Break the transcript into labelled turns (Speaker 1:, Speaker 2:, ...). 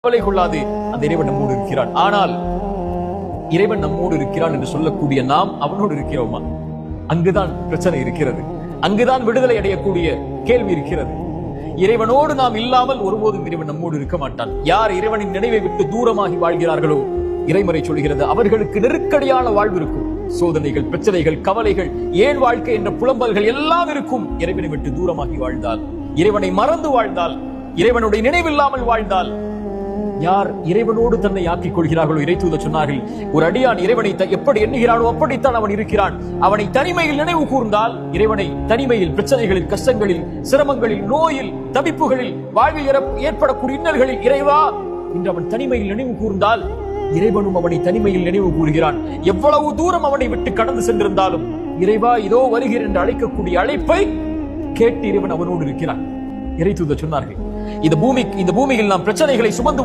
Speaker 1: கவலை கொள்ளாது, அந்த இறைவன் நம்மோடு இருக்கிறான். ஆனால் இறைவன் நம்மோடு இருக்கிறான் என்று சொல்லக்கூடிய நாம் அவனோடு இருக்கிறோமா? அங்குதான் பிரச்சனை இருக்கிறது. அங்குதான் விடுதலை அடையக்கூடிய கேள்வி இருக்கிறது. இறைவனோடு நாம் இல்லாமல் ஒருபோதும் இறைவன் நம்மோடு இருக்க மாட்டான். யார் இறைவனின் நினைவை விட்டு தூரமாகி வாழ்கிறார்களோ, இறைமறை சொல்கிறது, அவர்களுக்கு நெருக்கடியான வாழ்வு இருக்கும். சோதனைகள், பிரச்சனைகள், கவலைகள், ஏன் வாழ்க்கை என்ற புலம்பல்கள் எல்லாம் இருக்கும். இறைவனை விட்டு தூரமாகி வாழ்ந்தால், இறைவனை மறந்து வாழ்ந்தால், இறைவனுடைய நினைவில்லாமல் வாழ்ந்தால், யார் இறைவனோடு தன்னை ஆக்கிக் கொள்கிறார்களோ, இறை தூதர் சொன்னார்கள், ஒரு அடியான் இறைவனை எப்படி எண்ணுகிறானோ அப்படித்தான் அவன் இருக்கிறான். அவனை தனிமையில் நினைவு கூர்ந்தால், இறைவனை தனிமையில், பிரச்சனைகளில், கஷ்டங்களில், சிரமங்களில், நோயில், தவிப்புகளில், வாழ்வில் ஏற்படக்கூடிய இன்னல்களில், இறைவா என்று அவன் தனிமையில் நினைவு கூர்ந்தால், இறைவனும் அவனை தனிமையில் நினைவு கூறுகிறான். எவ்வளவு தூரம் அவனை விட்டு கடந்து சென்றிருந்தாலும், இறைவா இதோ வருகிறேன் என்று அழைக்கக்கூடிய அழைப்பை கேட்டு இறைவன் அவனோடு இருக்கிறான். இறை தூதர் சொன்னார்கள், இந்த பூமியில் நாம் பிரச்சனைகளை சுமந்து